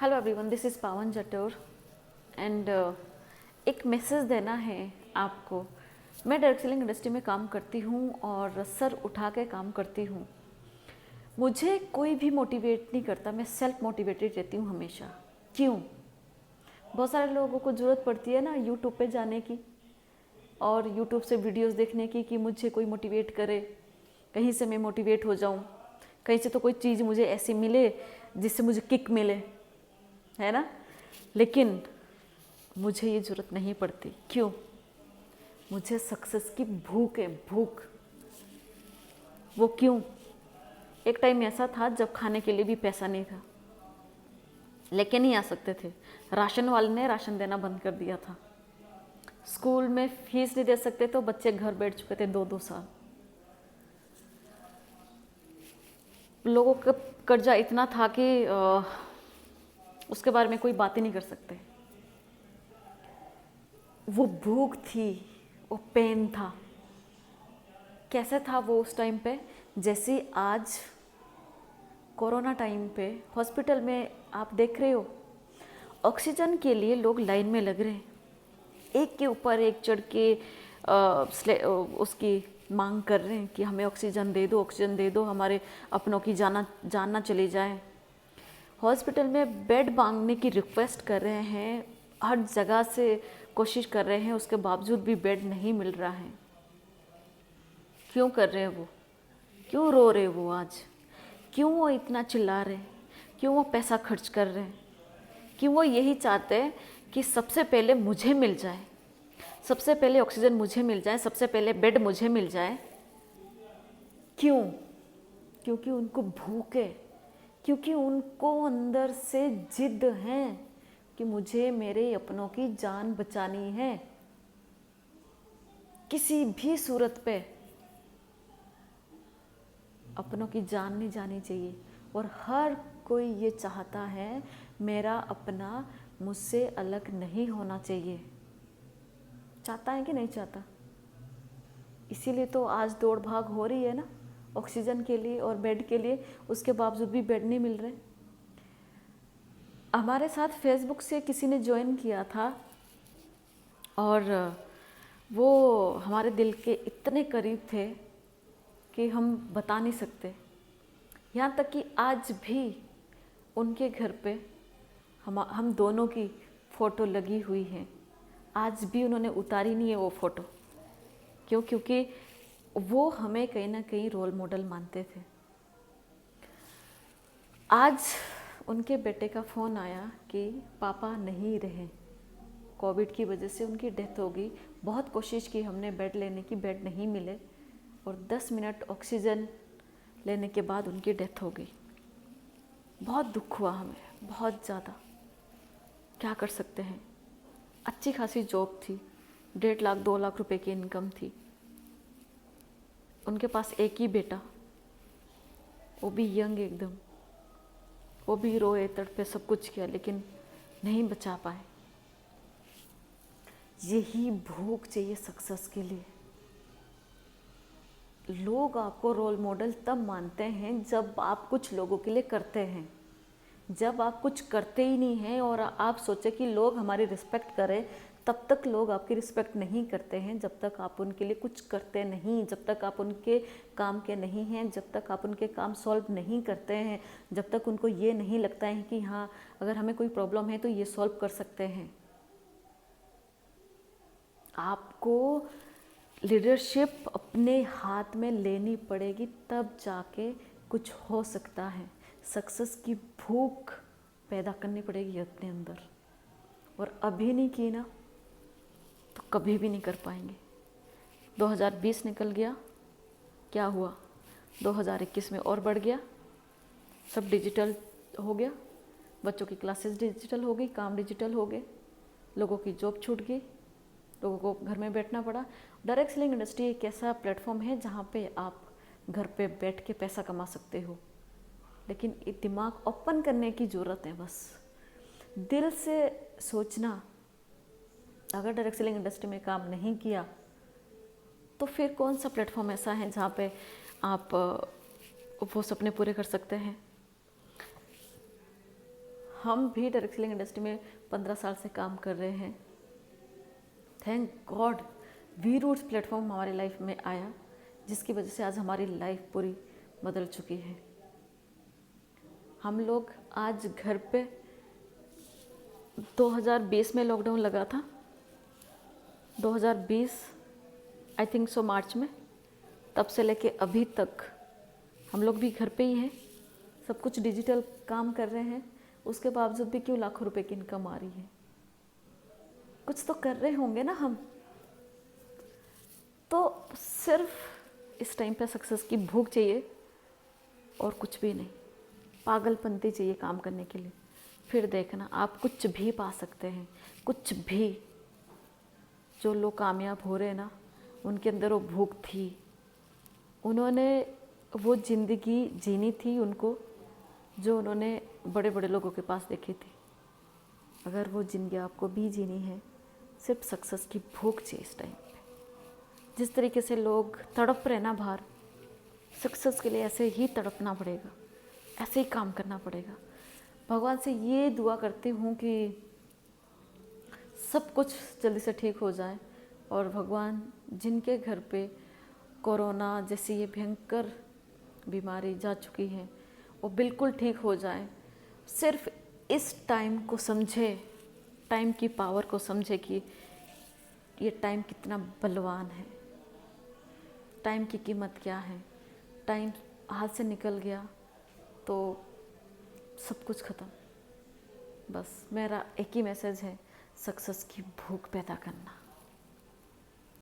Hello everyone, this is पावन जटोर and एक message देना है आपको। मैं डायरेक्ट सेलिंग इंडस्ट्री में काम करती हूँ और सर उठा के काम करती हूँ। मुझे कोई भी मोटिवेट नहीं करता, मैं सेल्फ मोटिवेटेड रहती हूँ हमेशा। क्यों? बहुत सारे लोगों को ज़रूरत पड़ती है ना यूट्यूब पे जाने की और यूट्यूब से वीडियोस देखने की कि मुझे कोई मोटिवेट करे, कहीं से मैं मोटिवेट हो जाऊँ, कहीं से तो कोई चीज़ मुझे ऐसी मिले जिससे मुझे किक मिले, है ना। लेकिन मुझे ये ज़रूरत नहीं पड़ती। क्यों? मुझे सक्सेस की भूख है, भूख। वो क्यों? एक टाइम ऐसा था जब खाने के लिए भी पैसा नहीं था, लेके नहीं आ सकते थे। राशन वाले ने राशन देना बंद कर दिया था। स्कूल में फीस नहीं दे सकते तो बच्चे घर बैठ चुके थे 2-2 साल। लोगों का कर्जा इतना था कि उसके बारे में कोई बात ही नहीं कर सकते। वो भूख थी, वो पेन था। कैसे था वो उस टाइम पे? जैसे आज कोरोना टाइम पे हॉस्पिटल में आप देख रहे हो, ऑक्सीजन के लिए लोग लाइन में लग रहे हैं, एक के ऊपर एक चढ़ के उसकी मांग कर रहे हैं कि हमें ऑक्सीजन दे दो, ऑक्सीजन दे दो, हमारे अपनों की जान ना चली जाए। हॉस्पिटल में बेड मांगने की रिक्वेस्ट कर रहे हैं, हर जगह से कोशिश कर रहे हैं, उसके बावजूद भी बेड नहीं मिल रहा है। क्यों कर रहे हैं वो? क्यों रो रहे वो आज? क्यों वो इतना चिल्ला रहे? क्यों वो पैसा खर्च कर रहे हैं? क्यों वो यही चाहते हैं कि सबसे पहले मुझे मिल जाए, सबसे पहले ऑक्सीजन मुझे मिल जाए, सबसे पहले बेड मुझे मिल जाए? क्यों? क्योंकि उनको भूख है, क्योंकि उनको अंदर से जिद है कि मुझे मेरे अपनों की जान बचानी है, किसी भी सूरत पे अपनों की जान नहीं जानी चाहिए। और हर कोई ये चाहता है मेरा अपना मुझसे अलग नहीं होना चाहिए। चाहता है कि नहीं चाहता? इसीलिए तो आज दौड़ भाग हो रही है ना ऑक्सीजन के लिए और बेड के लिए। उसके बावजूद भी बेड नहीं मिल रहे। हमारे साथ फेसबुक से किसी ने ज्वाइन किया था और वो हमारे दिल के इतने करीब थे कि हम बता नहीं सकते। यहाँ तक कि आज भी उनके घर पे हम दोनों की फ़ोटो लगी हुई है। आज भी उन्होंने उतारी नहीं है वो फ़ोटो। क्यों? क्योंकि वो हमें कहीं ना कहीं रोल मॉडल मानते थे। आज उनके बेटे का फ़ोन आया कि पापा नहीं रहे, कोविड की वजह से उनकी डेथ हो गई। बहुत कोशिश की हमने बेड लेने की, बेड नहीं मिले और 10 मिनट ऑक्सीजन लेने के बाद उनकी डेथ हो गई। बहुत दुख हुआ हमें, बहुत ज़्यादा। क्या कर सकते हैं? अच्छी खासी जॉब थी, 1.5 लाख 2 लाख रुपए की इनकम थी। उनके पास एक ही बेटा, वो भी यंग एकदम। वो भी रोए, तड़पे, सब कुछ किया, लेकिन नहीं बचा पाए। यही भूख चाहिए सक्सेस के लिए। लोग आपको रोल मॉडल तब मानते हैं जब आप कुछ लोगों के लिए करते हैं। जब आप कुछ करते ही नहीं हैं और आप सोचे कि लोग हमारी रिस्पेक्ट करें, तब तक लोग आपकी रिस्पेक्ट नहीं करते हैं। जब तक आप उनके लिए कुछ करते नहीं, जब तक आप उनके काम के नहीं हैं, जब तक आप उनके काम सॉल्व नहीं करते हैं, जब तक उनको ये नहीं लगता है कि हाँ अगर हमें कोई प्रॉब्लम है तो ये सॉल्व कर सकते हैं। आपको लीडरशिप अपने हाथ में लेनी पड़ेगी, तब जाके कुछ हो सकता है। सक्सेस की भूख पैदा करनी पड़ेगी अपने अंदर, और अभी नहीं की ना तो कभी भी नहीं कर पाएंगे। 2020 निकल गया, क्या हुआ? 2021 में और बढ़ गया, सब डिजिटल हो गया। बच्चों की क्लासेस डिजिटल हो गई, काम डिजिटल हो गए, लोगों की जॉब छूट गई, लोगों को घर में बैठना पड़ा। डायरेक्ट सेलिंग इंडस्ट्री एक ऐसा प्लेटफॉर्म है जहाँ पे आप घर पे बैठ के पैसा कमा सकते हो, लेकिन दिमाग ओपन करने की ज़रूरत है। बस दिल से सोचना। अगर डायरेक्ट सेलिंग इंडस्ट्री में काम नहीं किया तो फिर कौन सा प्लेटफॉर्म ऐसा है जहाँ पे आप वो सपने पूरे कर सकते हैं? हम भी डायरेक्ट सेलिंग इंडस्ट्री में 15 साल से काम कर रहे हैं। Thank god we roots platform हमारी लाइफ में आया, जिसकी वजह से आज हमारी लाइफ पूरी बदल चुकी है। हम लोग आज घर पे 2020 में लॉकडाउन लगा था, 2020 आई थिंक सो मार्च में, तब से लेके अभी तक हम लोग भी घर पे ही हैं, सब कुछ डिजिटल काम कर रहे हैं। उसके बावजूद भी क्यों लाखों रुपए की इनकम आ रही है? कुछ तो कर रहे होंगे ना हम। तो सिर्फ इस टाइम पे सक्सेस की भूख चाहिए और कुछ भी नहीं, पागलपंती चाहिए काम करने के लिए। फिर देखना आप कुछ भी पा सकते हैं, कुछ भी। जो लोग कामयाब हो रहे हैं ना, उनके अंदर वो भूख थी, उन्होंने वो ज़िंदगी जीनी थी उनको, जो उन्होंने बड़े बड़े लोगों के पास देखी थी। अगर वो ज़िंदगी आपको भी जीनी है, सिर्फ सक्सेस की भूख चाहिए इस टाइम पे। जिस तरीके से लोग तड़प रहे ना बाहर, सक्सेस के लिए ऐसे ही तड़पना पड़ेगा, ऐसे ही काम करना पड़ेगा। भगवान से ये दुआ करती हूँ कि सब कुछ जल्दी से ठीक हो जाए, और भगवान जिनके घर पे कोरोना जैसी ये भयंकर बीमारी जा चुकी है, वो बिल्कुल ठीक हो जाए। सिर्फ इस टाइम को समझे, टाइम की पावर को समझे कि ये टाइम कितना बलवान है, टाइम की कीमत क्या है। टाइम हाथ से निकल गया तो सब कुछ ख़त्म। बस मेरा एक ही मैसेज है, सक्सेस की भूख पैदा करना।